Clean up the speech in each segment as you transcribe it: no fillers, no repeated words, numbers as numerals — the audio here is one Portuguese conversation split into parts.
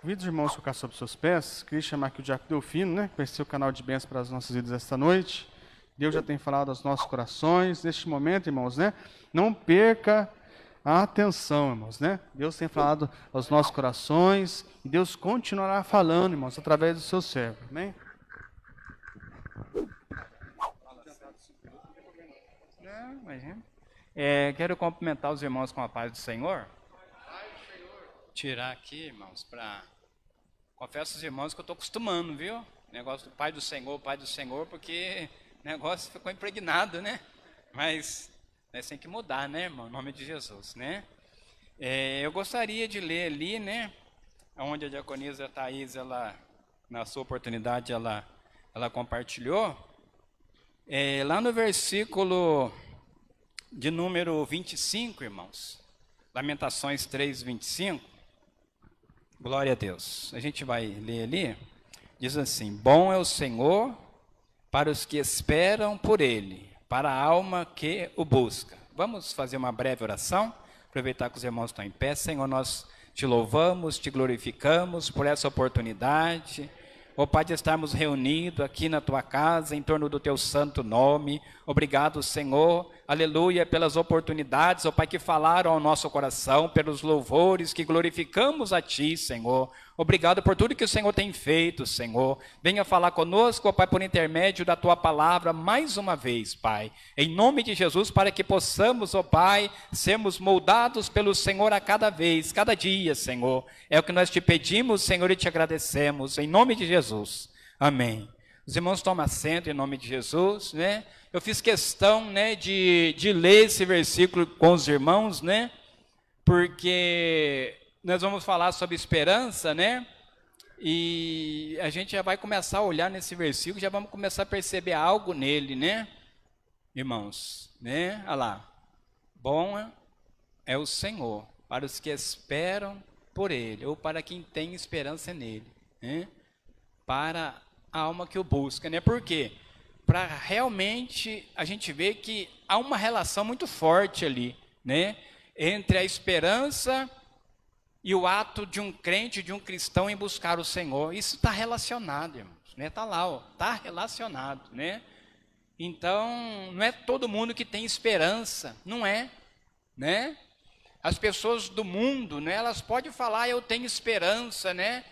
Convido os irmãos a colocar sobre seus pés. Queria chamar aqui o Diácono Delfino, né? Que vai ser o canal de bênção para as nossas vidas esta noite. Deus já tem falado aos nossos corações. Neste momento, irmãos, né? Não perca a atenção, irmãos, né? Deus tem falado aos nossos corações. E Deus continuará falando, irmãos, através do seu servo. Amém? Quero cumprimentar os irmãos com a paz do Senhor. Tirar aqui, irmãos, para... Confesso aos irmãos que eu estou acostumando, viu? Negócio do Pai do Senhor, porque o negócio ficou impregnado, né? Mas nós tem que mudar, né, irmão? Em nome de Jesus, né? Eu gostaria de ler ali, né? Onde a diaconisa Thaís, ela, na sua oportunidade, ela compartilhou. Lá no versículo de número 25, irmãos. Lamentações 3, 25. Glória a Deus. A gente vai ler ali. Diz assim: bom é o Senhor para os que esperam por Ele, para a alma que o busca. Vamos fazer uma breve oração, aproveitar que os irmãos estão em pé. Senhor, nós te louvamos, te glorificamos por essa oportunidade, ó Pai, de estarmos reunidos aqui na tua casa, em torno do teu santo nome. Obrigado, Senhor, aleluia, pelas oportunidades, ó Pai, que falaram ao nosso coração, pelos louvores que glorificamos a ti, Senhor. Obrigado por tudo que o Senhor tem feito, Senhor. Venha falar conosco, ó Pai, por intermédio da tua palavra, mais uma vez, Pai. Em nome de Jesus, para que possamos, ó Pai, sermos moldados pelo Senhor a cada vez, cada dia, Senhor. É o que nós te pedimos, Senhor, e te agradecemos. Em nome de Jesus. Amém. Os irmãos tomam assento em nome de Jesus, né? Eu fiz questão, né, de ler esse versículo com os irmãos, né? Porque nós vamos falar sobre esperança, né? E a gente já vai começar a olhar nesse versículo, já vamos começar a perceber algo nele, né? Irmãos, né? Olha lá. Bom é o Senhor para os que esperam por Ele, ou para quem tem esperança nele, né? Para a alma que o busca, né? Por quê? Para realmente a gente ver que há uma relação muito forte ali, né? Entre a esperança e o ato de um crente, de um cristão em buscar o Senhor. Isso está relacionado, irmãos, né? Está lá, está relacionado, né? Então, não é todo mundo que tem esperança, não é, né? As pessoas do mundo, né? Elas podem falar, eu tenho esperança, né?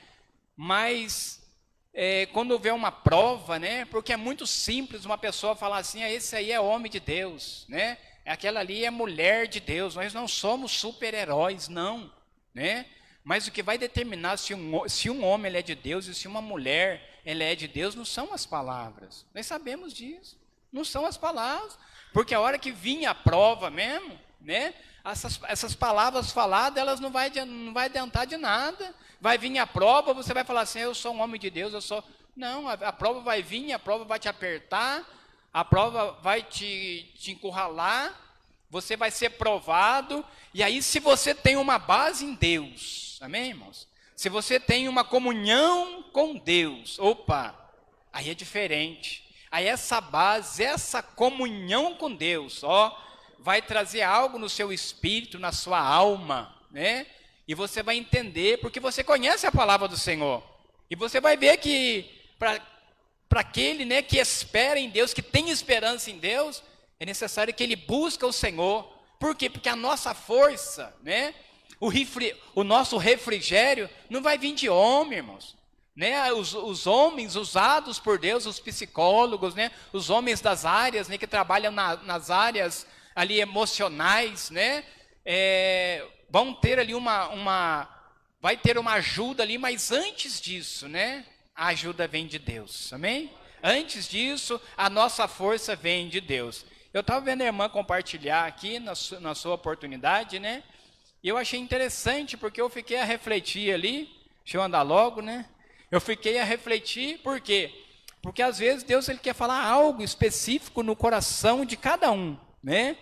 Mas quando houver uma prova, né? Porque é muito simples uma pessoa falar assim, esse aí é homem de Deus, né? Aquela ali é mulher de Deus. Nós não somos super-heróis, não, né? Mas o que vai determinar se um homem ele é de Deus e se uma mulher ela é de Deus não são as palavras. Nós sabemos disso. Não são as palavras. Porque a hora que vinha a prova mesmo, né? Essas palavras faladas, elas não vai adiantar de nada. Vai vir a prova, você vai falar assim, eu sou um homem de Deus, eu sou... Não, a prova vai vir, a prova vai te apertar, a prova vai te encurralar, você vai ser provado, e aí se você tem uma base em Deus, amém, irmãos? Se você tem uma comunhão com Deus, opa, aí é diferente. Aí essa base, essa comunhão com Deus, vai trazer algo no seu espírito, na sua alma, né? E você vai entender, porque você conhece a palavra do Senhor. E você vai ver que para aquele, né, que espera em Deus, que tem esperança em Deus, é necessário que ele busque o Senhor. Por quê? Porque a nossa força, né, o nosso refrigério não vai vir de homem, irmãos. Né, os homens usados por Deus, os psicólogos, né, os homens das áreas, né, que trabalham nas áreas ali emocionais, né, vão ter ali vai ter uma ajuda ali, mas antes disso, né, a ajuda vem de Deus, amém? Antes disso, a nossa força vem de Deus. Eu estava vendo a irmã compartilhar aqui na sua oportunidade, né, e eu achei interessante, porque eu fiquei a refletir ali, deixa eu andar logo, né, eu fiquei a refletir, por quê? Porque às vezes Deus ele quer falar algo específico no coração de cada um, né?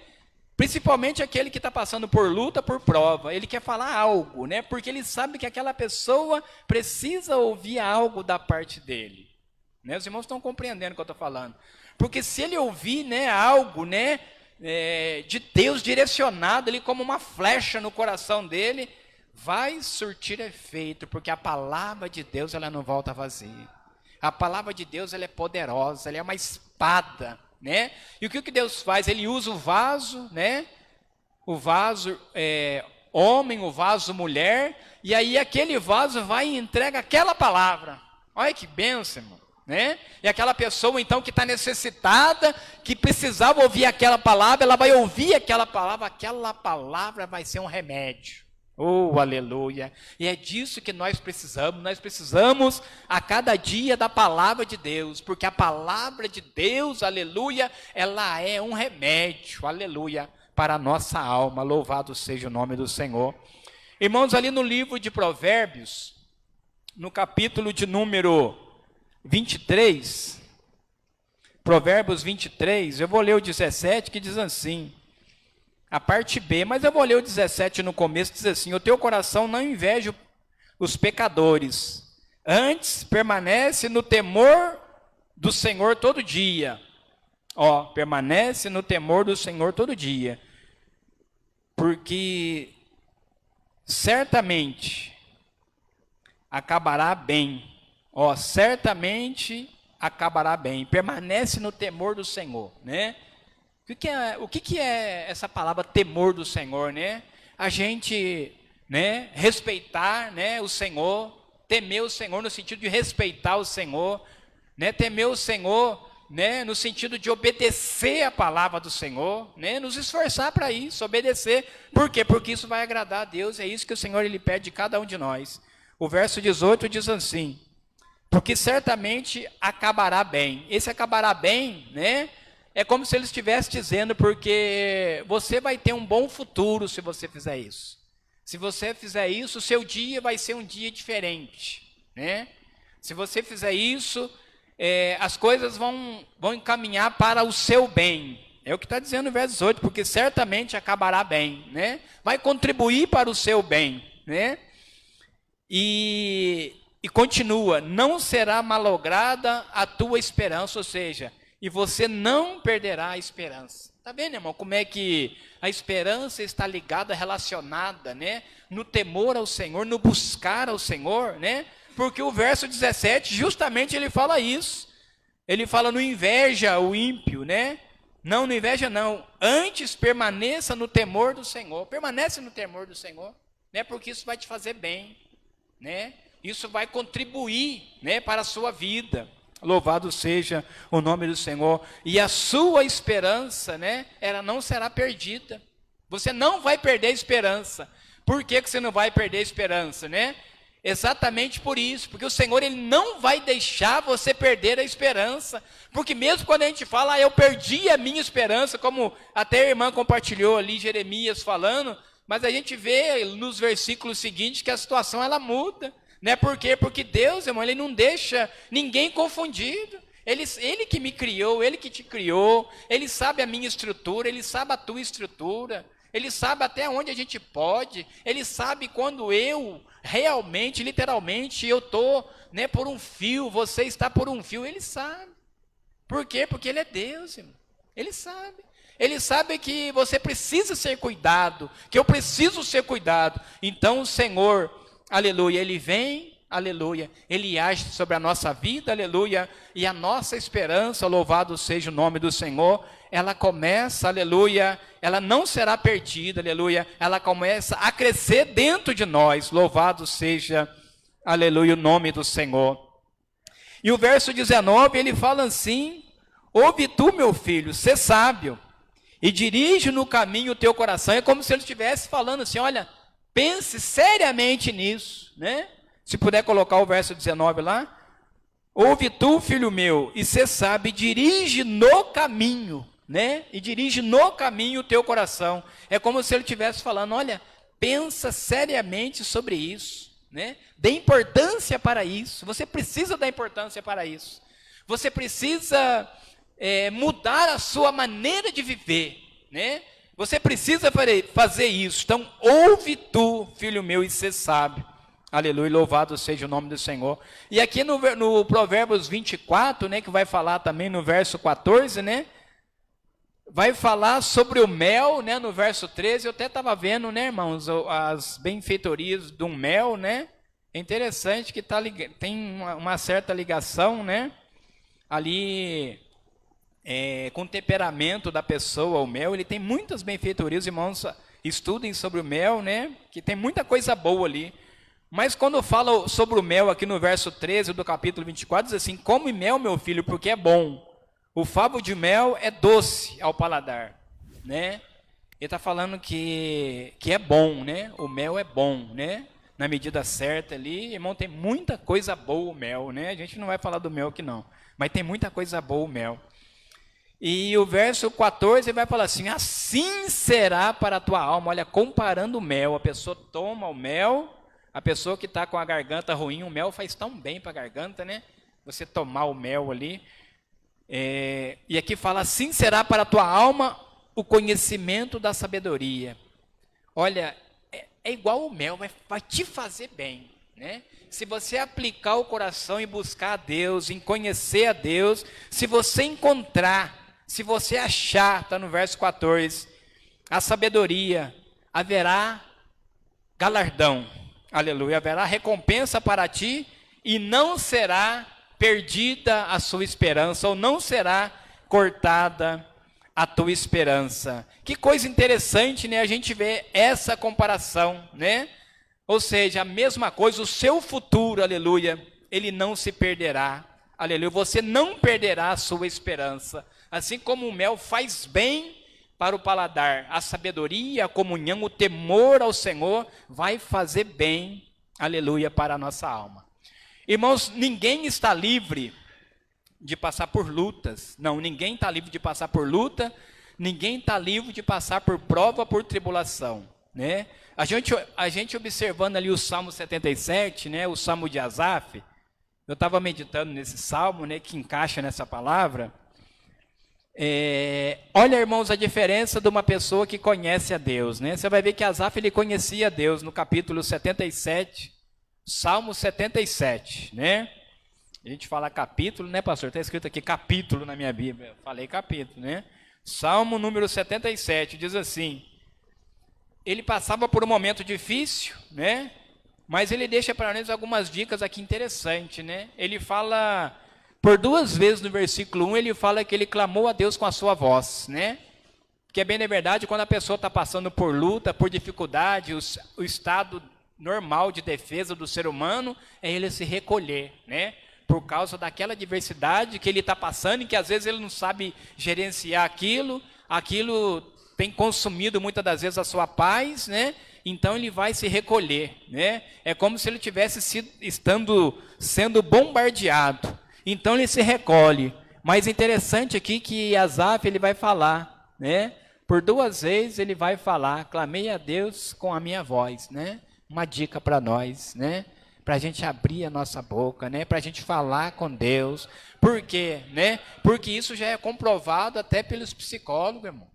Principalmente aquele que está passando por luta, por prova. Ele quer falar algo, né? Porque ele sabe que aquela pessoa precisa ouvir algo da parte dele. Né? Os irmãos estão compreendendo o que eu estou falando. Porque se ele ouvir, né, algo, né, de Deus direcionado ali como uma flecha no coração dele, vai surtir efeito, porque a palavra de Deus ela não volta vazia. A palavra de Deus ela é poderosa, ela é uma espada, né? E o que Deus faz? Ele usa o vaso, né? O vaso homem, o vaso mulher, e aí aquele vaso vai e entrega aquela palavra. Olha que bênção, irmão, né? E aquela pessoa então que está necessitada, que precisava ouvir aquela palavra, ela vai ouvir aquela palavra vai ser um remédio. Oh, aleluia! E é disso que nós precisamos a cada dia da palavra de Deus, porque a palavra de Deus, aleluia, ela é um remédio, aleluia, para a nossa alma, louvado seja o nome do Senhor. Irmãos, ali no livro de Provérbios, no capítulo de número 23, Provérbios 23, eu vou ler o 17, que diz assim, a parte B, mas eu vou ler o 17 no começo, diz assim, o teu coração não inveja os pecadores, antes permanece no temor do Senhor todo dia. Ó, permanece no temor do Senhor todo dia, porque certamente acabará bem. Ó, certamente acabará bem. Permanece no temor do Senhor, né? O que é essa palavra temor do Senhor, né? A gente, né, respeitar, né, o Senhor, temer o Senhor no sentido de respeitar o Senhor, né? Temer o Senhor, né, no sentido de obedecer a palavra do Senhor, né? Nos esforçar para isso, obedecer. Por quê? Porque isso vai agradar a Deus, é isso que o Senhor ele pede de cada um de nós. O verso 18 diz assim, porque certamente acabará bem. Esse acabará bem, né? É como se ele estivesse dizendo, porque você vai ter um bom futuro se você fizer isso. Se você fizer isso, o seu dia vai ser um dia diferente, né? Se você fizer isso, as coisas vão encaminhar para o seu bem. É o que está dizendo o verso 18, porque certamente acabará bem, né? Vai contribuir para o seu bem, né? E continua, não será malograda a tua esperança, ou seja, e você não perderá a esperança. Está vendo, irmão, como é que a esperança está ligada, relacionada, né? No temor ao Senhor, no buscar ao Senhor, né? Porque o verso 17, justamente ele fala isso. Ele fala, não inveja o ímpio, né? Não inveja não. Antes permaneça no temor do Senhor. Permanece no temor do Senhor, né? Porque isso vai te fazer bem, né? Isso vai contribuir, né, para a sua vida. Louvado seja o nome do Senhor. E a sua esperança, né, ela não será perdida. Você não vai perder a esperança. Por que você não vai perder a esperança, né? Exatamente por isso, porque o Senhor ele não vai deixar você perder a esperança, porque mesmo quando a gente fala, eu perdi a minha esperança, como até a irmã compartilhou ali, Jeremias falando, mas a gente vê nos versículos seguintes que a situação ela muda, né? Por quê? Porque Deus, irmão, ele não deixa ninguém confundido. Ele que me criou, ele que te criou, ele sabe a minha estrutura, ele sabe a tua estrutura, ele sabe até onde a gente pode, ele sabe quando eu realmente, literalmente, eu estou, né, por um fio, você está por um fio, ele sabe. Por quê? Porque ele é Deus, irmão. Ele sabe. Ele sabe que você precisa ser cuidado, que eu preciso ser cuidado. Então o Senhor, aleluia, ele vem, aleluia, ele age sobre a nossa vida, aleluia, e a nossa esperança, louvado seja o nome do Senhor, ela começa, aleluia, ela não será perdida, aleluia, ela começa a crescer dentro de nós, louvado seja, aleluia, o nome do Senhor. E o verso 19, ele fala assim, ouve tu, meu filho, sê sábio, e dirige no caminho o teu coração. É como se ele estivesse falando assim, olha, pense seriamente nisso, né? Se puder colocar o verso 19 lá. Ouve tu, filho meu, e sê sábio, e dirige no caminho, né? E dirige no caminho o teu coração. É como se ele estivesse falando, olha, pensa seriamente sobre isso, né? Dê importância para isso. Você precisa dar importância para isso. Você precisa mudar a sua maneira de viver, né? Você precisa fazer isso. Então, ouve tu, filho meu, e sê sábio. Aleluia, louvado seja o nome do Senhor. E aqui no Provérbios 24, né, que vai falar também no verso 14, né? vai falar sobre o mel, né, no verso 13. Eu até estava vendo, né, irmãos, as benfeitorias do mel, né? É interessante que tem uma certa ligação, né, ali com o temperamento da pessoa. O mel, ele tem muitas benfeitorias, irmãos, estudem sobre o mel, né, que tem muita coisa boa ali. Mas quando fala sobre o mel aqui no verso 13 do capítulo 24, diz assim: come mel, meu filho, porque é bom. O favo de mel é doce ao paladar, né? Ele está falando que é bom, né? O mel é bom, né? Na medida certa ali, irmão, tem muita coisa boa o mel, né? A gente não vai falar do mel aqui não, mas tem muita coisa boa o mel. E o verso 14 vai falar assim: assim será para a tua alma. Olha, comparando o mel, a pessoa toma o mel, a pessoa que está com a garganta ruim, o mel faz tão bem para a garganta, né? Você tomar o mel ali. E aqui fala: assim será para a tua alma o conhecimento da sabedoria. Olha, é igual o mel, vai te fazer bem, né? Se você aplicar o coração e buscar a Deus, em conhecer a Deus, se você encontrar, se você achar, está no verso 14, a sabedoria, haverá galardão, aleluia, haverá recompensa para ti, e não será perdida a sua esperança, ou não será cortada a tua esperança. Que coisa interessante, né? A gente vê essa comparação, né? Ou seja, a mesma coisa, o seu futuro, aleluia, ele não se perderá, aleluia, você não perderá a sua esperança. Assim como o mel faz bem para o paladar, a sabedoria, a comunhão, o temor ao Senhor vai fazer bem, aleluia, para a nossa alma. Irmãos, ninguém está livre de passar por lutas. Não, ninguém está livre de passar por luta, ninguém está livre de passar por prova, por tribulação, né? A gente observando ali o Salmo 77, né, o Salmo de Asaf, eu estava meditando nesse Salmo, né, que encaixa nessa palavra. Olha, irmãos, a diferença de uma pessoa que conhece a Deus, né? Você vai ver que Asaf, ele conhecia a Deus no capítulo 77, Salmo 77, né? A gente fala capítulo, né, pastor? Está escrito aqui capítulo na minha Bíblia. Eu falei capítulo, né? Salmo número 77 diz assim: ele passava por um momento difícil, né? Mas ele deixa para nós algumas dicas aqui interessantes, né? Ele fala, por 2 vezes no versículo 1, ele fala que ele clamou a Deus com a sua voz, né? Que é bem na verdade, quando a pessoa está passando por luta, por dificuldade, o estado normal de defesa do ser humano é ele se recolher, né? Por causa daquela adversidade que ele está passando, e que às vezes ele não sabe gerenciar aquilo tem consumido muitas das vezes a sua paz, né? Então ele vai se recolher, né? É como se ele tivesse sendo bombardeado. Então ele se recolhe. Mas interessante aqui que Asaf, ele vai falar, né? Por 2 vezes ele vai falar: clamei a Deus com a minha voz, né? Uma dica para nós, né? Para a gente abrir a nossa boca, né? Para a gente falar com Deus. Por quê, né? Porque isso já é comprovado até pelos psicólogos, irmão.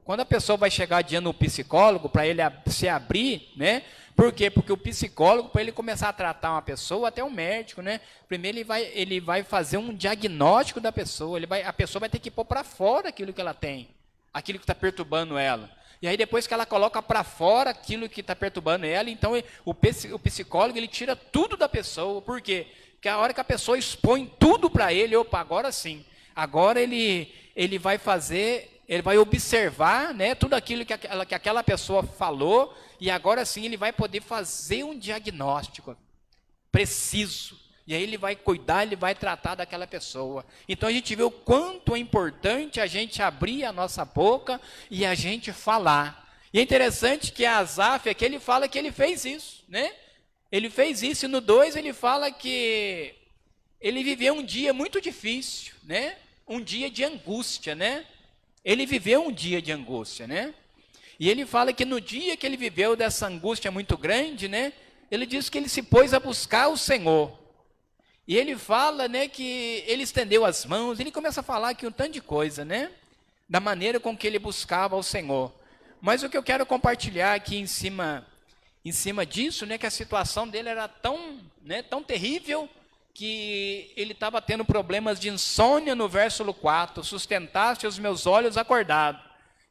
Quando a pessoa vai chegar diante do psicólogo para ele se abrir, né? Por quê? Porque o psicólogo, para ele começar a tratar uma pessoa, até um médico, né? Primeiro ele vai fazer um diagnóstico da pessoa. A pessoa vai ter que pôr para fora aquilo que ela tem, aquilo que está perturbando ela. E aí depois que ela coloca para fora aquilo que está perturbando ela, então o psicólogo, ele tira tudo da pessoa. Por quê? Porque a hora que a pessoa expõe tudo para ele, opa, agora sim. Agora ele vai fazer, ele vai observar, né, tudo aquilo que aquela pessoa falou, e agora sim ele vai poder fazer um diagnóstico preciso. E aí ele vai cuidar, ele vai tratar daquela pessoa. Então a gente vê o quanto é importante a gente abrir a nossa boca e a gente falar. E é interessante que a Asaf aqui, ele fala que ele fez isso, né? Ele fez isso, e no 2 ele fala que ele viveu um dia muito difícil, né? Um dia de angústia, né? Ele viveu um dia de angústia, né? E ele fala que no dia que ele viveu dessa angústia muito grande, né? Ele diz que ele se pôs a buscar o Senhor. E ele fala, né, que ele estendeu as mãos, ele começa a falar aqui um tanto de coisa, né? Da maneira com que ele buscava o Senhor. Mas o que eu quero compartilhar aqui em cima disso, né, que a situação dele era tão terrível, que ele estava tendo problemas de insônia no versículo 4, sustentaste os meus olhos acordados.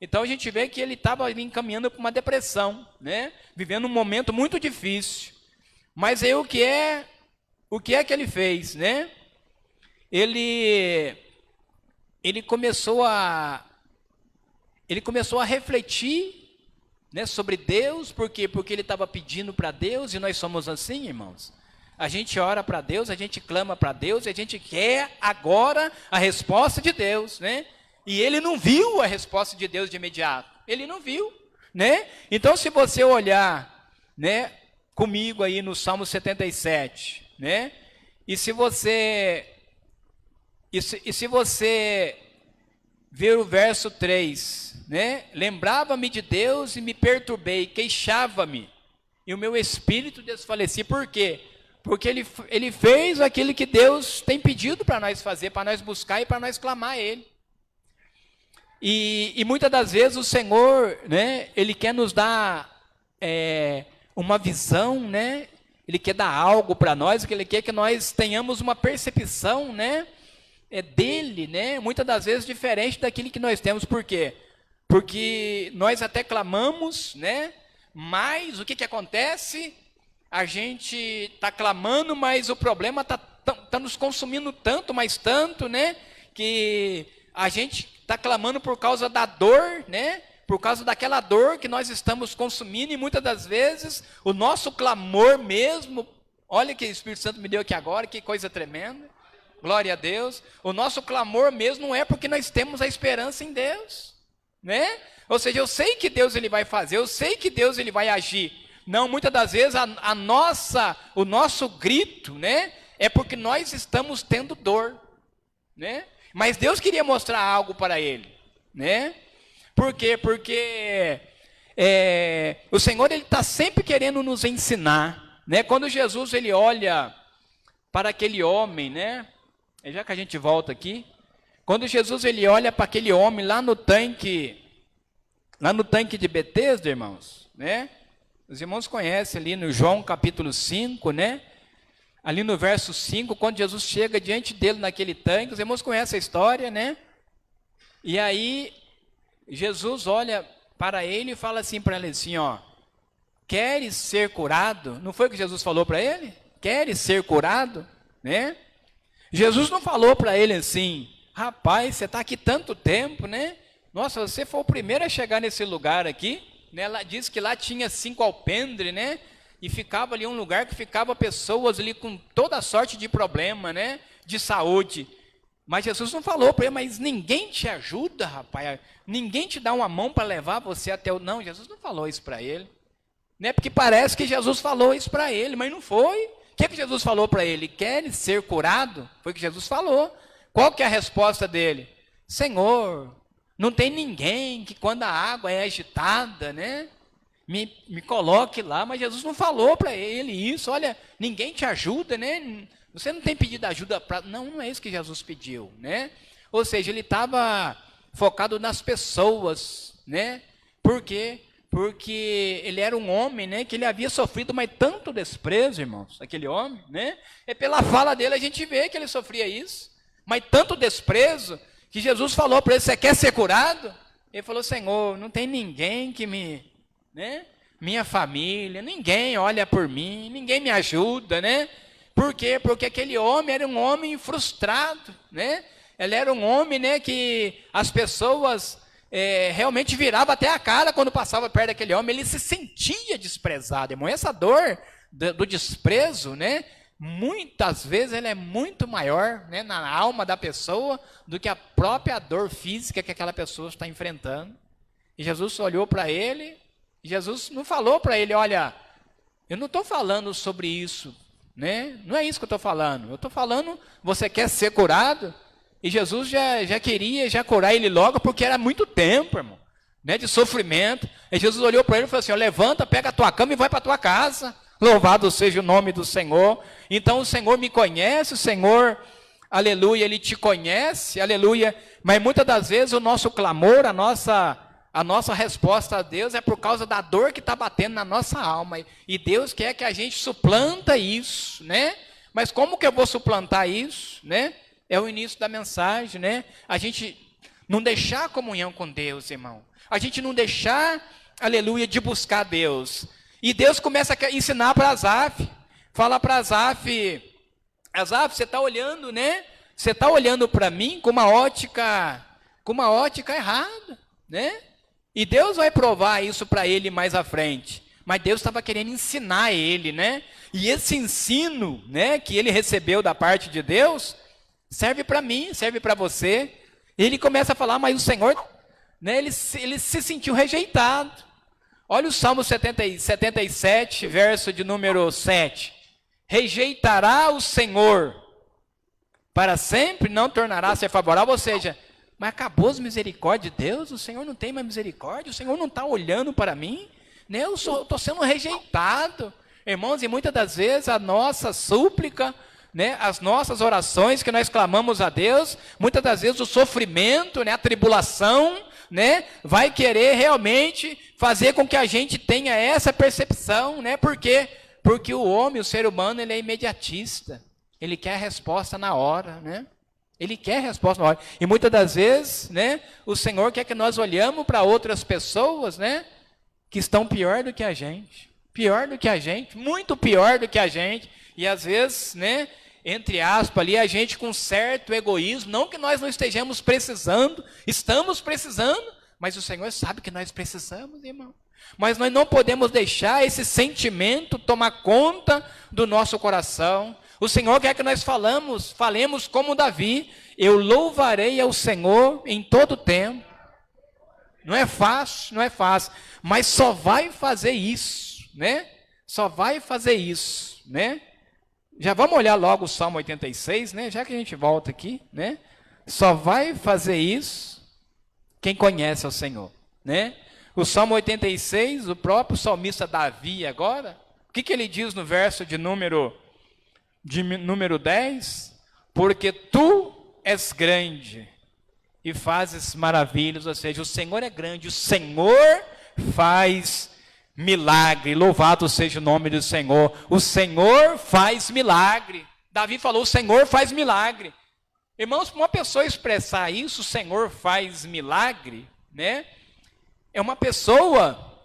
Então a gente vê que ele estava encaminhando para uma depressão, né? Vivendo um momento muito difícil. Mas aí o que é que ele fez, né? Ele começou a refletir, né, sobre Deus. Por quê? Porque ele estava pedindo para Deus, e nós somos assim, irmãos. A gente ora para Deus, a gente clama para Deus, e a gente quer agora a resposta de Deus, né? E ele não viu a resposta de Deus de imediato. Ele não viu, né? Então, se você olhar, né, comigo aí no Salmo 77, né? E se você ver o verso 3, né? Lembrava-me de Deus e me perturbei, queixava-me, e o meu espírito desfalecia. Por quê? Porque ele fez aquilo que Deus tem pedido para nós fazer, para nós buscar e para nós clamar a Ele. E muitas das vezes o Senhor, né, Ele quer nos dar uma visão, né? Ele quer dar algo para nós, Ele quer que nós tenhamos uma percepção, né, dele, né? Muitas das vezes diferente daquilo que nós temos. Por quê? Porque nós até clamamos, né? Mas o que acontece? A gente está clamando, mas o problema está nos consumindo tanto, mas tanto, né? Que a gente está clamando por causa da dor, né? Por causa daquela dor que nós estamos consumindo, e muitas das vezes o nosso clamor mesmo, olha que o Espírito Santo me deu aqui agora, que coisa tremenda, glória a Deus. O nosso clamor mesmo não é porque nós temos a esperança em Deus, né? Ou seja, eu sei que Deus ele vai fazer, eu sei que Deus ele vai agir. Não, muitas das vezes o nosso grito, né, é porque nós estamos tendo dor, né? Mas Deus queria mostrar algo para ele, né? Por quê? Porque o Senhor ele está sempre querendo nos ensinar, né? Quando Jesus ele olha para aquele homem, né? Já que a gente volta aqui, quando Jesus ele olha para aquele homem lá no tanque de Betesda, irmãos, né? Os irmãos conhecem ali no João capítulo 5, né? Ali no verso 5, quando Jesus chega diante dele naquele tanque, os irmãos conhecem a história, né? E aí, Jesus olha para ele e fala assim para ele assim, ó: queres ser curado? Não foi o que Jesus falou para ele? Queres ser curado? Né? Jesus não falou para ele assim: rapaz, você está aqui tanto tempo, né? Nossa, você foi o primeiro a chegar nesse lugar aqui. Né? Ela diz que lá tinha 5 alpendres, né? E ficava ali um lugar que ficava pessoas ali com toda sorte de problema, né? De saúde. Mas Jesus não falou para ele: mas ninguém te ajuda, rapaz? Ninguém te dá uma mão para levar você até o... Não, Jesus não falou isso para ele. Né? Porque parece que Jesus falou isso para ele, mas não foi. O que Jesus falou para ele? Queres ser curado? Foi o que Jesus falou. Qual que é a resposta dele? Senhor, não tem ninguém que quando a água é agitada, né, me coloque lá. Mas Jesus não falou para ele isso. Olha, ninguém te ajuda, né? Você não tem pedido ajuda para... Não é isso que Jesus pediu, né? Ou seja, ele estava focado nas pessoas, né? Por quê? Porque ele era um homem, né, que ele havia sofrido mas tanto desprezo, irmãos, aquele homem, né? E pela fala dele a gente vê que ele sofria isso, mas tanto desprezo, que Jesus falou para ele: você quer ser curado? Ele falou: Senhor, não tem ninguém que né? Minha família, ninguém olha por mim, ninguém me ajuda, né? Por quê? Porque aquele homem era um homem frustrado, né? Ele era um homem, né, que as pessoas realmente viravam até a cara quando passava perto daquele homem. Ele se sentia desprezado, irmão. Essa dor do desprezo, né, muitas vezes ela é muito maior, né, na alma da pessoa do que a própria dor física que aquela pessoa está enfrentando. E Jesus olhou para ele, e Jesus não falou para ele: olha, eu não estou falando sobre isso, né? Não é isso que eu estou falando. Eu estou falando, você quer ser curado? E Jesus já queria curar ele logo, porque era muito tempo, irmão, né, de sofrimento. E Jesus olhou para ele e falou assim: ó, levanta, pega a tua cama e vai para a tua casa. Louvado seja o nome do Senhor. Então o Senhor me conhece, o Senhor, aleluia, Ele te conhece, aleluia. Mas muitas das vezes o nosso clamor, a nossa resposta a Deus é por causa da dor que está batendo na nossa alma. E Deus quer que a gente suplanta isso, né? Mas como que eu vou suplantar isso, né? É o início da mensagem, né? A gente não deixar a comunhão com Deus, irmão. A gente não deixar, aleluia, de buscar Deus. E Deus começa a ensinar para Asaf. Fala para Asaf, Asaf, você está olhando, né? Você está olhando para mim com uma ótica errada, né? E Deus vai provar isso para ele mais à frente. Mas Deus estava querendo ensinar ele, né? E esse ensino, né, que ele recebeu da parte de Deus, serve para mim, serve para você. E ele começa a falar, mas o Senhor, né, ele se sentiu rejeitado. Olha o Salmo 77, verso de número 7. Rejeitará o Senhor para sempre, não tornará a ser favorável. Ou seja, mas acabou as misericórdias de Deus? O Senhor não tem mais misericórdia? O Senhor não está olhando para mim? Né? Eu estou sendo rejeitado. Irmãos, e muitas das vezes a nossa súplica, né, as nossas orações que nós clamamos a Deus, muitas das vezes o sofrimento, né, a tribulação, né, vai querer realmente fazer com que a gente tenha essa percepção, né? Por quê? Porque o homem, o ser humano, ele é imediatista. Ele quer a resposta na hora, né? Ele quer a resposta na hora. E muitas das vezes, né, o Senhor quer que nós olhamos para outras pessoas, né, que estão pior do que a gente. Pior do que a gente, muito pior do que a gente. E às vezes, né, entre aspas ali, a gente com certo egoísmo, não que nós não estejamos precisando, estamos precisando, mas o Senhor sabe que nós precisamos, irmão. Mas nós não podemos deixar esse sentimento tomar conta do nosso coração. O Senhor quer que nós falemos como Davi, eu louvarei ao Senhor em todo tempo. Não é fácil, mas só vai fazer isso, né? Só vai fazer isso, né? Já vamos olhar logo o Salmo 86, né? Já que a gente volta aqui, né? Só vai fazer isso quem conhece ao Senhor, né? O Salmo 86, o próprio salmista Davi agora, o que ele diz no verso de número 10? Porque tu és grande e fazes maravilhas, ou seja, o Senhor é grande, o Senhor faz milagre, louvado seja o nome do Senhor. O Senhor faz milagre. Davi falou, o Senhor faz milagre. Irmãos, para uma pessoa expressar isso, o Senhor faz milagre, né? É uma pessoa,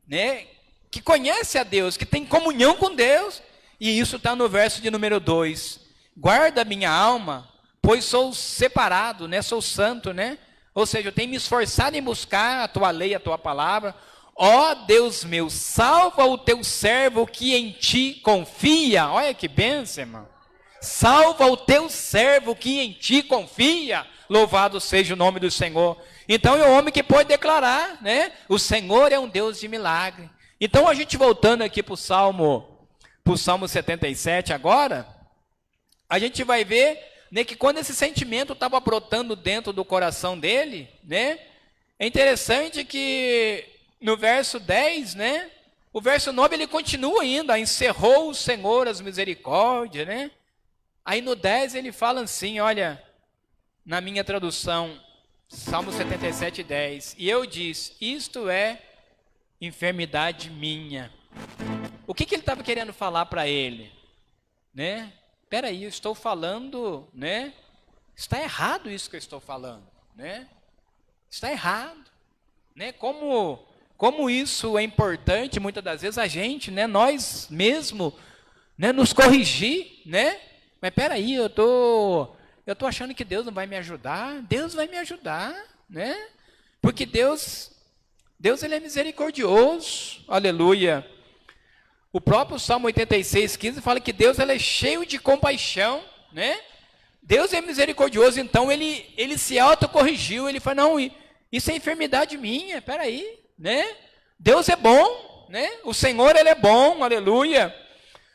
né, que conhece a Deus, que tem comunhão com Deus. E isso está no verso de número 2. Guarda minha alma, pois sou separado, né? Sou santo, né? Ou seja, eu tenho me esforçado em buscar a tua lei, a tua palavra. Ó Deus meu, salva o teu servo que em ti confia. Olha que bênção, irmão. Salva o teu servo que em ti confia. Louvado seja o nome do Senhor. Então é o homem que pode declarar, né? O Senhor é um Deus de milagre. Então a gente voltando aqui para o Salmo 77 agora, a gente vai ver, né, que quando esse sentimento estava brotando dentro do coração dele, né? É interessante que no verso 10, né? O verso 9 ele continua ainda, encerrou o Senhor as misericórdias, né? Aí no 10 ele fala assim, olha, na minha tradução, Salmo 77, 10. E eu disse, isto é enfermidade minha. O que ele estava querendo falar para ele? Né? Espera aí, eu estou falando, né? Está errado isso que eu estou falando, né? Está errado, né? Como isso é importante, muitas das vezes a gente, né? Nós mesmo, né? Nos corrigir, né? Mas espera aí, eu tô achando que Deus não vai me ajudar. Deus vai me ajudar, né? Porque Deus ele é misericordioso. Aleluia. O próprio Salmo 86, 15 fala que Deus ele é cheio de compaixão, né? Deus é misericordioso, então ele se autocorrigiu, ele falou, não, isso é enfermidade minha, espera aí, né? Deus é bom, né? O Senhor ele é bom, aleluia.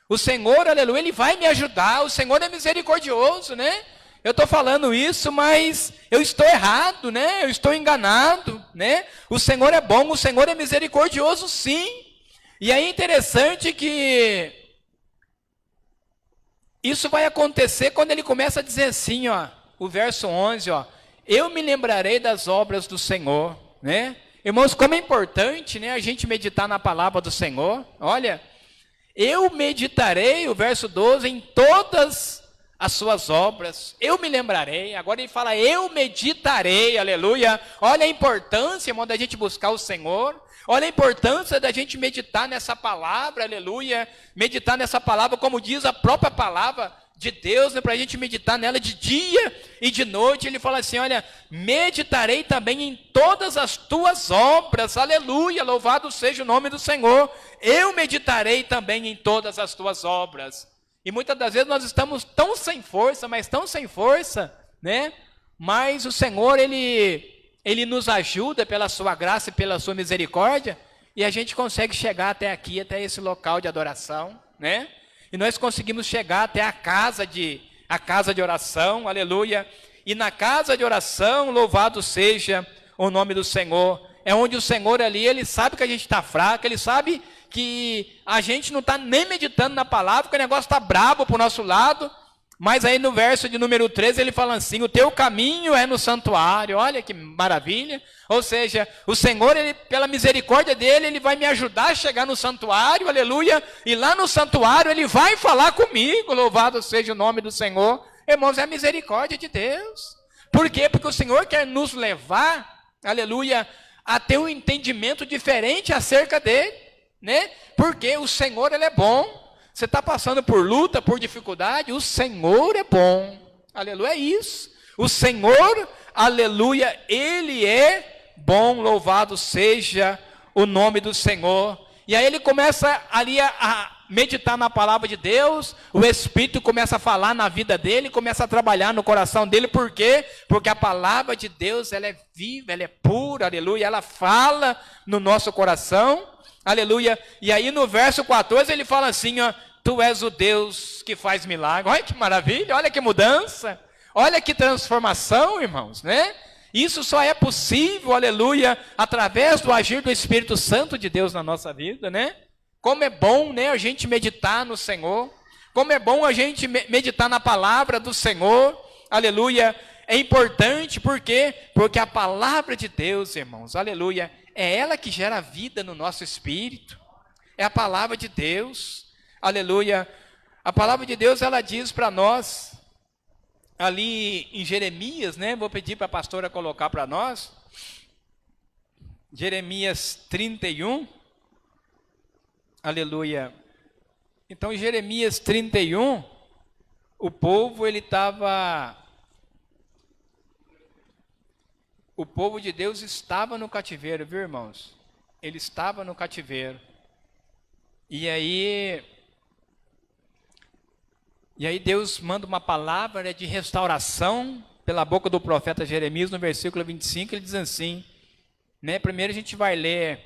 O Senhor, aleluia, ele vai me ajudar, o Senhor é misericordioso, né? Eu estou falando isso, mas eu estou errado, né? Eu estou enganado, né? O Senhor é bom, o Senhor é misericordioso, sim. E aí é interessante que isso vai acontecer quando ele começa a dizer assim, ó, o verso 11, ó, eu me lembrarei das obras do Senhor, né? Irmãos, como é importante, né, a gente meditar na palavra do Senhor. Olha, Eu meditarei, o verso 12, em todas as suas obras. Eu me lembrarei. Agora ele fala, eu meditarei, aleluia. Olha a importância, irmão, da gente buscar o Senhor. Olha a importância da gente meditar nessa palavra, aleluia. Meditar nessa palavra, como diz a própria palavra de Deus, né, para a gente meditar nela de dia e de noite. Ele fala assim, olha, meditarei também em todas as tuas obras, aleluia, louvado seja o nome do Senhor. Eu meditarei também em todas as tuas obras. E muitas das vezes nós estamos tão sem força, mas tão sem força, né? Mas o Senhor, Ele nos ajuda pela sua graça e pela sua misericórdia, e a gente consegue chegar até aqui, até esse local de adoração, né? E nós conseguimos chegar até a casa de oração, aleluia. E na casa de oração, louvado seja o nome do Senhor. É onde o Senhor ali, Ele sabe que a gente está fraco, Ele sabe que a gente não está nem meditando na palavra, que o negócio está brabo para o nosso lado. Mas aí no verso de número 13 ele fala assim, o teu caminho é no santuário. Olha que maravilha. Ou seja, o Senhor, Ele, pela misericórdia dEle, Ele vai me ajudar a chegar no santuário, aleluia. E lá no santuário Ele vai falar comigo, louvado seja o nome do Senhor. Irmãos, é a misericórdia de Deus. Por quê? Porque o Senhor quer nos levar, aleluia, a ter um entendimento diferente acerca dEle, né? Porque o Senhor, Ele é bom. Você está passando por luta, por dificuldade, o Senhor é bom. Aleluia, é isso. O Senhor, aleluia, Ele é bom, louvado seja o nome do Senhor. E aí ele começa ali a meditar na palavra de Deus, o Espírito começa a falar na vida dele, começa a trabalhar no coração dele. Por quê? Porque a palavra de Deus, ela é viva, ela é pura, aleluia, ela fala no nosso coração. Aleluia. E aí no verso 14 ele fala assim, ó, tu és o Deus que faz milagre. Olha que maravilha, olha que mudança, olha que transformação, irmãos, né? Isso só é possível, aleluia, através do agir do Espírito Santo de Deus na nossa vida, né? Como é bom, né, a gente meditar no Senhor. Como é bom a gente meditar na palavra do Senhor. Aleluia. É importante, por quê? Porque a palavra de Deus, irmãos, aleluia, é ela que gera vida no nosso espírito. É a palavra de Deus. Aleluia. A palavra de Deus, ela diz para nós, ali em Jeremias, né? Vou pedir para a pastora colocar para nós. Jeremias 31. Aleluia. Então, em Jeremias 31, o povo, o povo de Deus estava no cativeiro, viu, irmãos? Ele estava no cativeiro. E aí Deus manda uma palavra de restauração pela boca do profeta Jeremias, no versículo 25, ele diz assim, né? Primeiro a gente vai ler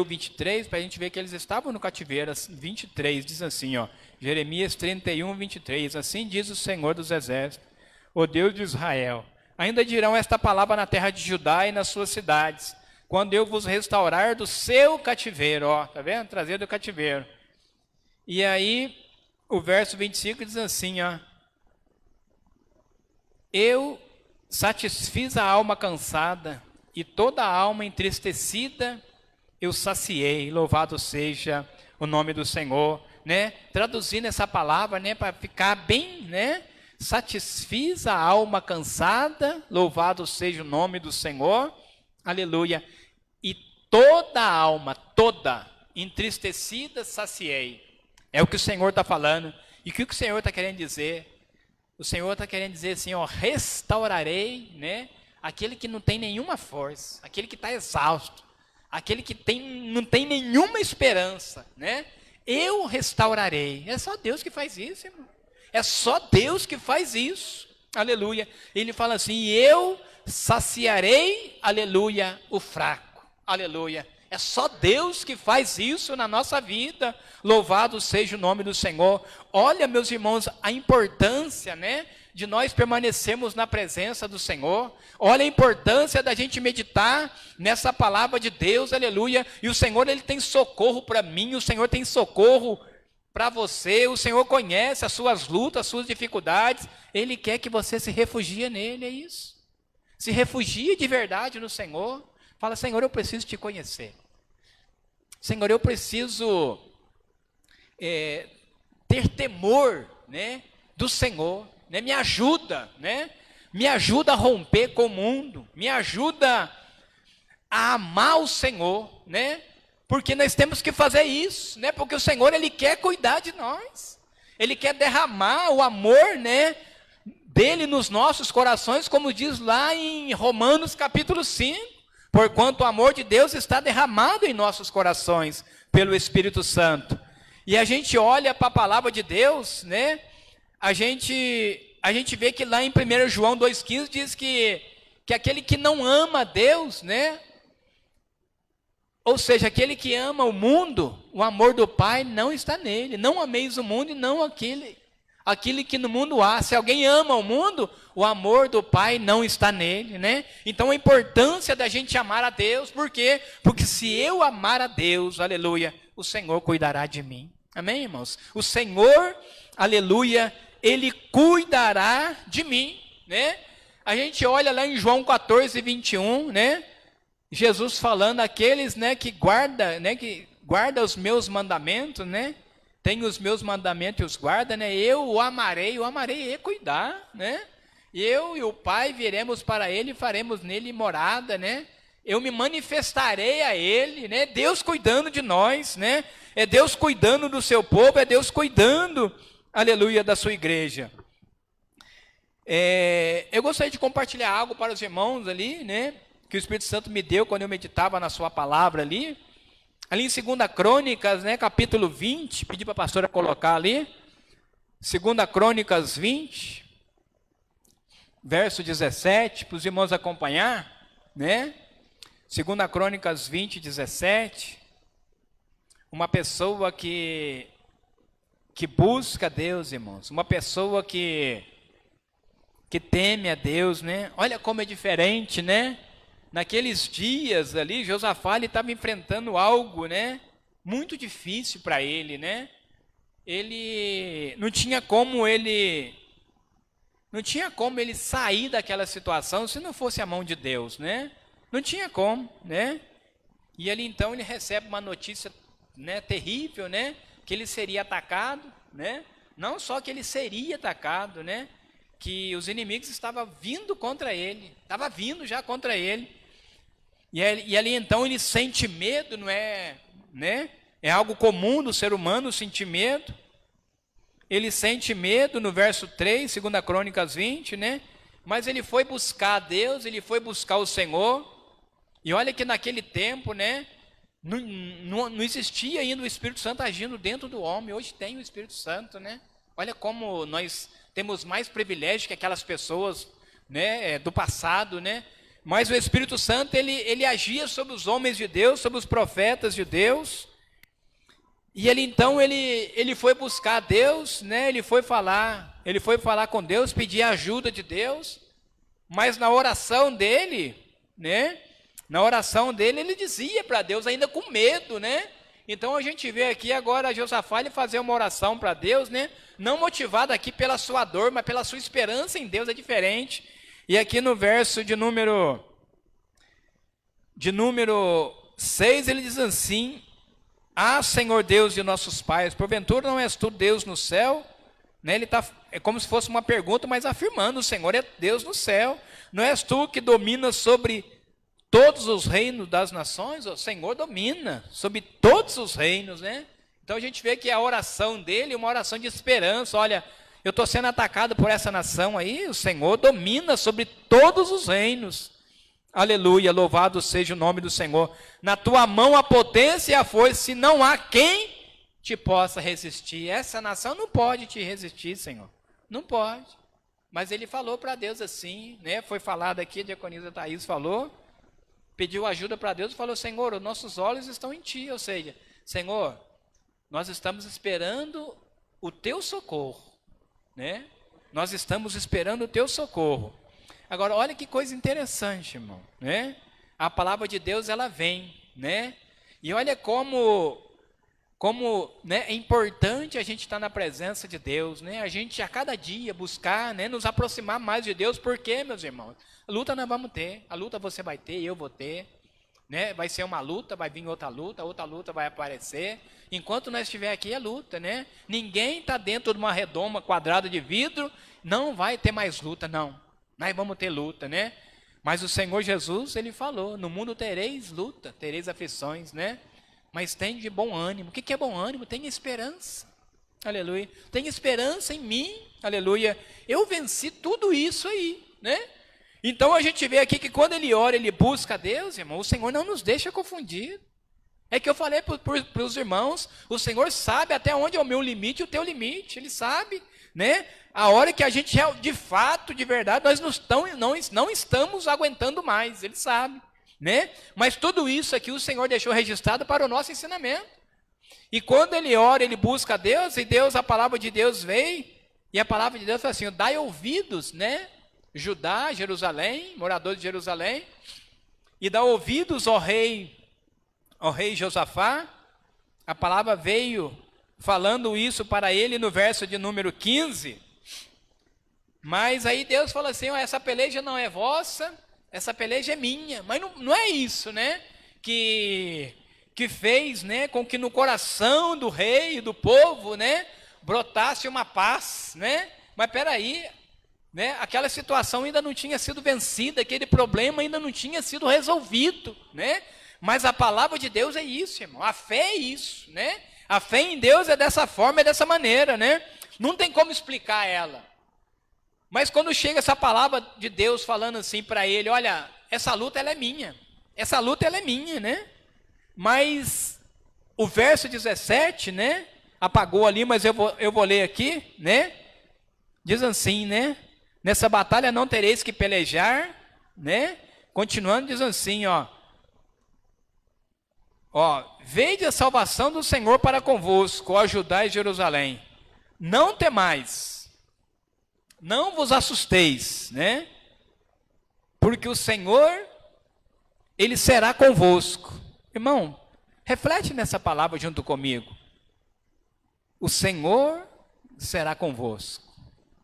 o 23, para a gente ver que eles estavam no cativeiro. 23 diz assim, ó, Jeremias 31, 23, assim diz o Senhor dos Exércitos, o Deus de Israel, ainda dirão esta palavra na terra de Judá e nas suas cidades, quando eu vos restaurar do seu cativeiro, ó, tá vendo? Trazer do cativeiro. E aí, o verso 25 diz assim, ó, eu satisfiz a alma cansada e toda a alma entristecida eu saciei, louvado seja o nome do Senhor, né? Traduzindo essa palavra, né, para ficar bem, né? Satisfiz a alma cansada, louvado seja o nome do Senhor, aleluia. E toda a alma, toda, entristecida, saciei. É o que o Senhor está falando. E o que o Senhor está querendo dizer? O Senhor está querendo dizer assim, ó, restaurarei, né? Aquele que não tem nenhuma força, aquele que está exausto, aquele que não tem nenhuma esperança, né? Eu restaurarei. É só Deus que faz isso, irmão. É só Deus que faz isso. Aleluia. Ele fala assim, eu saciarei, aleluia, o fraco. Aleluia. É só Deus que faz isso na nossa vida. Louvado seja o nome do Senhor. Olha, meus irmãos, a importância, né, de nós permanecermos na presença do Senhor. Olha a importância da gente meditar nessa palavra de Deus, aleluia. E o Senhor, Ele tem socorro para mim, o Senhor tem socorro para você. O Senhor conhece as suas lutas, as suas dificuldades. Ele quer que você se refugie nele, é isso. Se refugie de verdade no Senhor. Fala, Senhor, eu preciso te conhecer. Senhor, eu preciso ter temor, né, do Senhor, né? Me ajuda, né? Me ajuda a romper com o mundo, me ajuda a amar o Senhor, né? Porque nós temos que fazer isso, né? Porque o Senhor, Ele quer cuidar de nós. Ele quer derramar o amor, né, dele nos nossos corações, como diz lá em Romanos capítulo 5. Porquanto o amor de Deus está derramado em nossos corações pelo Espírito Santo. E a gente olha para a palavra de Deus, né? A gente vê que lá em 1 João 2,15 diz que aquele que não ama a Deus, né? Ou seja, aquele que ama o mundo, o amor do Pai não está nele. Não ameis o mundo e não aquele que no mundo há. Se alguém ama o mundo, o amor do Pai não está nele, né? Então a importância da gente amar a Deus, por quê? Porque se eu amar a Deus, aleluia, o Senhor cuidará de mim. Amém, irmãos? O Senhor, aleluia, Ele cuidará de mim, né? A gente olha lá em João 14, 21, né? Jesus falando aqueles, né, que guarda os meus mandamentos, né? Tem os meus mandamentos e os guarda, né? Eu o amarei e cuidar, né? Eu e o Pai viremos para ele e faremos nele morada, né? Eu me manifestarei a ele, né? Deus cuidando de nós, né? É Deus cuidando do seu povo, é Deus cuidando, aleluia, da sua igreja. Eu gostaria de compartilhar algo para os irmãos ali, né? Que o Espírito Santo me deu quando eu meditava na sua palavra ali. Ali em 2 Crônicas, né, capítulo 20, pedi para a pastora colocar ali. 2 Crônicas 20, verso 17, para os irmãos acompanhar, né? 2 Crônicas 20, 17. Uma pessoa que busca Deus, irmãos. Uma pessoa que teme a Deus, né? Olha como é diferente, né? Naqueles dias ali, Josafá estava enfrentando algo, né, muito difícil para ele, né? Ele não tinha como ele sair daquela situação se não fosse a mão de Deus, né? Não tinha como, né? E ali então ele recebe uma notícia, né, terrível, né, que ele seria atacado, né? Não só que ele seria atacado, né? Que os inimigos estavam vindo contra ele, estava vindo já contra ele. E ali então ele sente medo, não é, né? É algo comum do ser humano sentir medo. Ele sente medo no verso 3, 2 Crônicas 20, né? Mas ele foi buscar a Deus, ele foi buscar o Senhor. E olha que naquele tempo, né? Não existia ainda o Espírito Santo agindo dentro do homem. Hoje tem o Espírito Santo, né? Olha como nós temos mais privilégio que aquelas pessoas, né, do passado, né? Mas o Espírito Santo, ele agia sobre os homens de Deus, sobre os profetas de Deus. E ele foi buscar Deus, né? Ele foi falar com Deus, pedir a ajuda de Deus. Mas na oração dele, né? Na oração dele, ele dizia para Deus, ainda com medo, né? Então a gente vê aqui agora Josafá ele fazer uma oração para Deus, né? Não motivada aqui pela sua dor, mas pela sua esperança em Deus, é diferente. E aqui no verso de número 6, ele diz assim: Ah, Senhor Deus de nossos pais, porventura não és tu Deus no céu? Né? É como se fosse uma pergunta, mas afirmando, o Senhor é Deus no céu. Não és tu que dominas sobre todos os reinos das nações? O Senhor domina sobre todos os reinos, né? Então a gente vê que a oração dele é uma oração de esperança. Olha, eu estou sendo atacado por essa nação aí, o Senhor domina sobre todos os reinos. Aleluia, louvado seja o nome do Senhor. Na tua mão a potência e a força, não há quem te possa resistir. Essa nação não pode te resistir, Senhor. Não pode. Mas ele falou para Deus assim, né? Foi falado aqui, a diaconisa Thaís falou, pediu ajuda para Deus e falou: Senhor, os nossos olhos estão em ti. Ou seja, Senhor, nós estamos esperando o teu socorro. Né? Nós estamos esperando o teu socorro. Agora, olha que coisa interessante, irmão, né? A palavra de Deus, ela vem, né? E olha como né, é importante a gente estar na presença de Deus, né? A gente a cada dia buscar, né, nos aproximar mais de Deus. Por quê, meus irmãos? A luta nós vamos ter, a luta você vai ter, eu vou ter, né? Vai ser uma luta, vai vir outra luta vai aparecer. Enquanto nós estiver aqui é luta, né? Ninguém está dentro de uma redoma quadrada de vidro, não vai ter mais luta, não. Nós vamos ter luta, né? Mas o Senhor Jesus, ele falou, no mundo tereis luta, tereis aflições, né? Mas tem de bom ânimo. O que é bom ânimo? Tem esperança. Aleluia. Tem esperança em mim. Aleluia. Eu venci tudo isso aí, né? Então a gente vê aqui que quando ele ora, ele busca a Deus, irmão, o Senhor não nos deixa confundir. É que eu falei para os irmãos, o Senhor sabe até onde é o meu limite e o teu limite, Ele sabe, né? A hora que a gente, de fato, de verdade, nós não estamos aguentando mais, Ele sabe, né? Mas tudo isso aqui o Senhor deixou registrado para o nosso ensinamento. E quando ele ora, ele busca a Deus, e Deus, a palavra de Deus veio, e a palavra de Deus fala assim, dai ouvidos, né? Judá, Jerusalém, moradores de Jerusalém, e dá ouvidos ao rei Josafá. A palavra veio falando isso para ele no verso de número 15. Mas aí Deus fala assim, ó, essa peleja não é vossa, essa peleja é minha. Mas não é isso, né? Que fez, né, com que no coração do rei e do povo, né, brotasse uma paz, né? Mas peraí, né? Aquela situação ainda não tinha sido vencida, aquele problema ainda não tinha sido resolvido, né? Mas a palavra de Deus é isso, irmão. A fé é isso, né? A fé em Deus é dessa forma, é dessa maneira, né? Não tem como explicar ela. Mas quando chega essa palavra de Deus falando assim para ele, olha, essa luta ela é minha. Essa luta ela é minha, né? Mas o verso 17, né? Apagou ali, mas eu vou ler aqui, né? Diz assim, né? Nessa batalha não tereis que pelejar, né? Continuando, diz assim, ó, veide a salvação do Senhor para convosco, ó Judá e Jerusalém. Não temais, não vos assusteis, né? Porque o Senhor, Ele será convosco. Irmão, reflete nessa palavra junto comigo. O Senhor será convosco.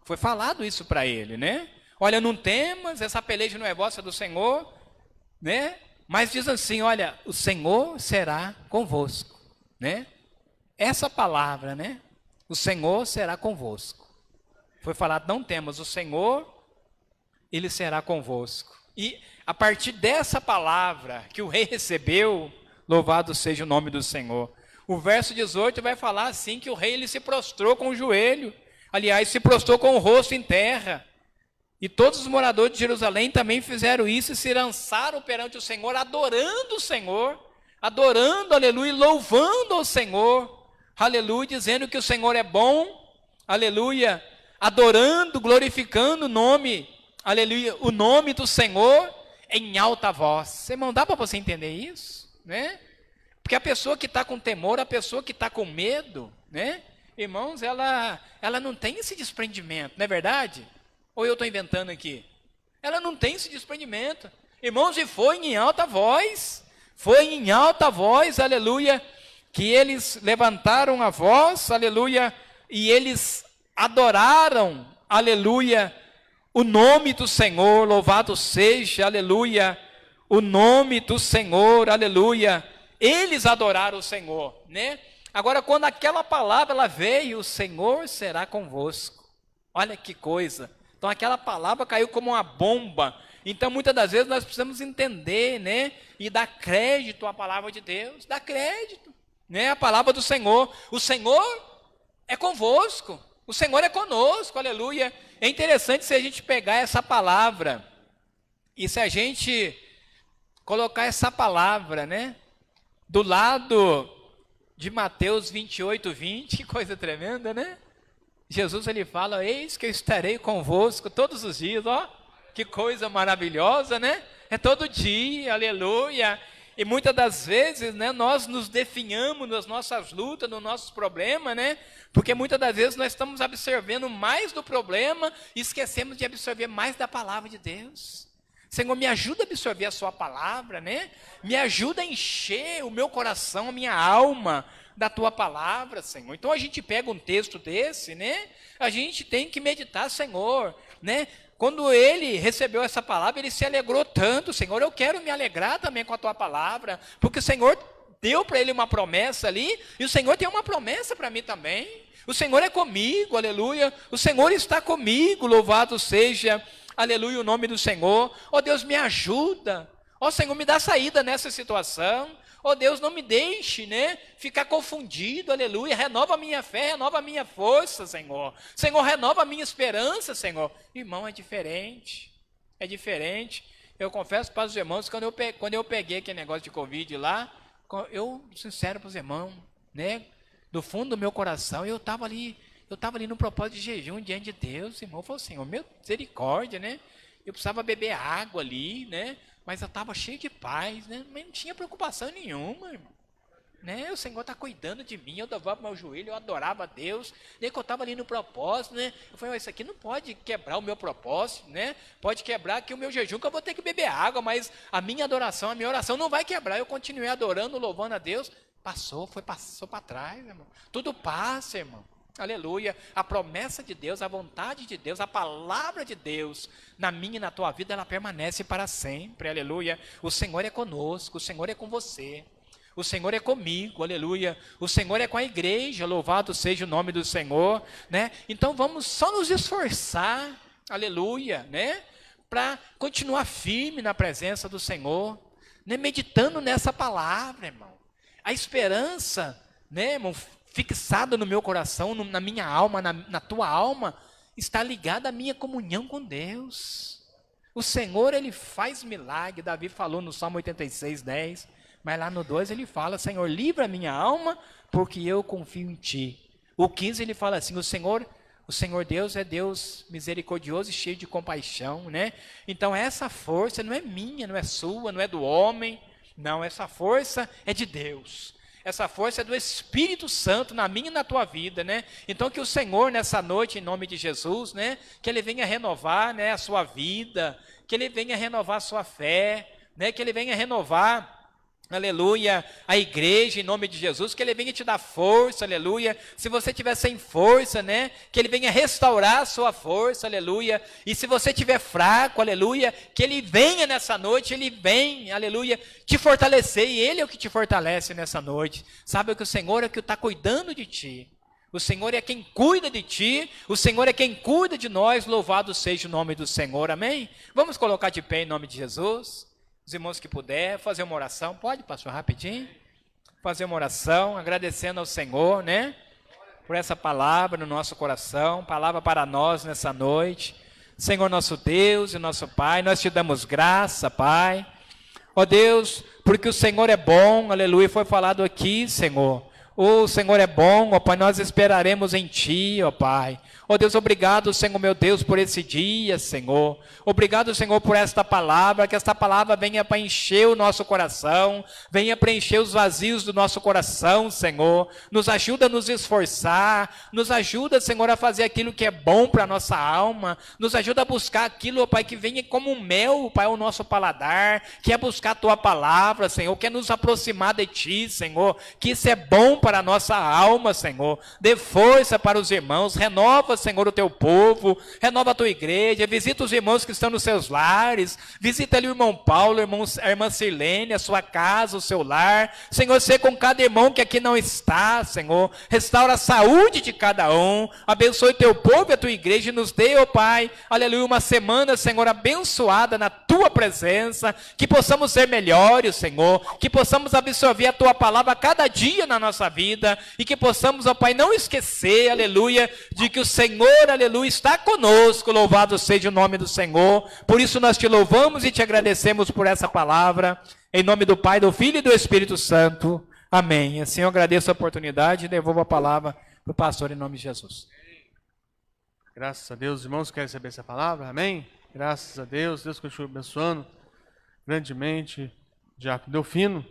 Foi falado isso para ele, né? Olha, não temas, essa peleja não é vossa, é do Senhor, né? Mas diz assim, olha, o Senhor será convosco, né? Essa palavra, né? O Senhor será convosco. Foi falado, não temas, o Senhor, Ele será convosco. E a partir dessa palavra que o rei recebeu, louvado seja o nome do Senhor. O verso 18 vai falar assim, que o rei ele se prostrou com o joelho, aliás, se prostrou com o rosto em terra. E todos os moradores de Jerusalém também fizeram isso e se lançaram perante o Senhor, adorando o Senhor, adorando, aleluia, louvando ao Senhor, aleluia, dizendo que o Senhor é bom, aleluia, adorando, glorificando o nome, aleluia, o nome do Senhor em alta voz. Irmão, dá para você entender isso, né? Porque a pessoa que está com temor, a pessoa que está com medo, né? Irmãos, ela não tem esse desprendimento, não é verdade? Ou eu estou inventando aqui? Ela não tem esse desprendimento. Irmãos, e foi em alta voz, aleluia, que eles levantaram a voz, aleluia, e eles adoraram, aleluia, o nome do Senhor, louvado seja, aleluia, o nome do Senhor, aleluia. Eles adoraram o Senhor, né? Agora, quando aquela palavra ela veio, o Senhor será convosco. Olha que coisa. Então, aquela palavra caiu como uma bomba. Então, muitas das vezes, nós precisamos entender, né? E dar crédito à palavra de Deus. Dar crédito, né? A palavra do Senhor. O Senhor é convosco. O Senhor é conosco, aleluia. É interessante se a gente pegar essa palavra e se a gente colocar essa palavra, né? Do lado de Mateus 28, 20, que coisa tremenda, né? Jesus, ele fala, eis que eu estarei convosco todos os dias, ó, que coisa maravilhosa, né? É todo dia, aleluia. E muitas das vezes, né, nós nos definhamos nas nossas lutas, nos nossos problemas, né? Porque muitas das vezes nós estamos absorvendo mais do problema e esquecemos de absorver mais da palavra de Deus. Senhor, me ajuda a absorver a sua palavra, né? Me ajuda a encher o meu coração, a minha alma, da tua palavra, Senhor. Então a gente pega um texto desse, né? A gente tem que meditar, Senhor, né? Quando ele recebeu essa palavra, ele se alegrou tanto, Senhor. Eu quero me alegrar também com a tua palavra, porque o Senhor deu para ele uma promessa ali, e o Senhor tem uma promessa para mim também. O Senhor é comigo, aleluia. O Senhor está comigo, louvado seja, aleluia, o nome do Senhor. Oh Deus, me ajuda. Oh Senhor, me dá saída nessa situação. Oh Deus, não me deixe, né, ficar confundido, aleluia. Renova a minha fé, renova a minha força, Senhor. Senhor, renova a minha esperança, Senhor. Irmão, é diferente. É diferente. Eu confesso para os irmãos, quando eu peguei aquele negócio de Covid lá, eu, sincero para os irmãos, né, do fundo do meu coração, eu estava ali no propósito de jejum diante de Deus, irmão. Eu falei, Senhor, meu misericórdia, né? Eu precisava beber água ali, né? Mas eu estava cheio de paz, né? Mas não tinha preocupação nenhuma, irmão. Né? O Senhor está cuidando de mim, eu dobrava meu joelho, eu adorava a Deus, nem que eu estava ali no propósito, né? Eu falei, isso aqui não pode quebrar o meu propósito, né? Pode quebrar aqui o meu jejum, que eu vou ter que beber água, mas a minha adoração, a minha oração não vai quebrar. Eu continuei adorando, louvando a Deus. Passou para trás, irmão. Tudo passa, irmão. Aleluia. A promessa de Deus, a vontade de Deus, a palavra de Deus na minha e na tua vida, ela permanece para sempre. Aleluia. O Senhor é conosco, o Senhor é com você. O Senhor é comigo, aleluia. O Senhor é com a igreja, louvado seja o nome do Senhor, né? Então vamos só nos esforçar, aleluia, né? Para continuar firme na presença do Senhor, né? Meditando nessa palavra, irmão. A esperança, né, irmão, fixada no meu coração, na minha alma, na tua alma, está ligada à minha comunhão com Deus. O Senhor, ele faz milagre. Davi falou no Salmo 86, 10, mas lá no 2 ele fala, Senhor, livra a minha alma, porque eu confio em Ti. O 15 ele fala assim, o Senhor Deus é Deus misericordioso e cheio de compaixão, né? Então essa força não é minha, não é sua, não é do homem, não, essa força é de Deus. Essa força é do Espírito Santo na minha e na tua vida, né? Então que o Senhor nessa noite, em nome de Jesus, né? Que Ele venha renovar, né, a sua vida, que Ele venha renovar a sua fé, né? Que Ele venha renovar, aleluia, a igreja, em nome de Jesus, que Ele venha te dar força, aleluia. Se você estiver sem força, né, que Ele venha restaurar a sua força, aleluia. E se você estiver fraco, aleluia, que Ele venha nessa noite, Ele vem, aleluia, te fortalecer, e Ele é o que te fortalece nessa noite. Sabe que o Senhor é o que está cuidando de ti. O Senhor é quem cuida de ti, o Senhor é quem cuida de nós, louvado seja o nome do Senhor, amém? Vamos colocar de pé em nome de Jesus. Os irmãos que puder, fazer uma oração, pode, pastor, rapidinho? Fazer uma oração, agradecendo ao Senhor, né? Por essa palavra no nosso coração, palavra para nós nessa noite. Senhor nosso Deus e nosso Pai, nós te damos graça, Pai. Ó Deus, porque o Senhor é bom, aleluia, foi falado aqui, Senhor. O Senhor é bom, ó Pai, nós esperaremos em Ti, ó Pai. Ó Deus, obrigado, Senhor, meu Deus, por esse dia, Senhor. Obrigado, Senhor, por esta palavra, que esta palavra venha para encher o nosso coração, venha preencher os vazios do nosso coração, Senhor. Nos ajuda a nos esforçar, nos ajuda, Senhor, a fazer aquilo que é bom para a nossa alma, nos ajuda a buscar aquilo, ó Pai, que venha como um mel, Pai, ao nosso paladar, que é buscar a Tua palavra, Senhor, que é nos aproximar de Ti, Senhor, que isso é bom para a nossa alma, Senhor. Dê força para os irmãos, renova, Senhor, o Teu povo, renova a Tua igreja, visita os irmãos que estão nos seus lares, visita ali o irmão Paulo, a irmã Sirlene, a sua casa, o seu lar, Senhor, seja com cada irmão que aqui não está, Senhor, restaura a saúde de cada um, abençoe Teu povo e a Tua igreja, e nos dê, ó Pai, aleluia, uma semana, Senhor, abençoada na Tua presença, que possamos ser melhores, Senhor, que possamos absorver a Tua palavra a cada dia na nossa vida, e que possamos, ó Pai, não esquecer, aleluia, de que o Senhor, aleluia, está conosco, louvado seja o nome do Senhor. Por isso nós te louvamos e te agradecemos por essa palavra, em nome do Pai, do Filho e do Espírito Santo. Amém. Assim eu agradeço a oportunidade e devolvo a palavra para o pastor em nome de Jesus. Graças a Deus, os irmãos querem receber essa palavra, amém? Graças a Deus, Deus continue abençoando grandemente, Diácono Delfino.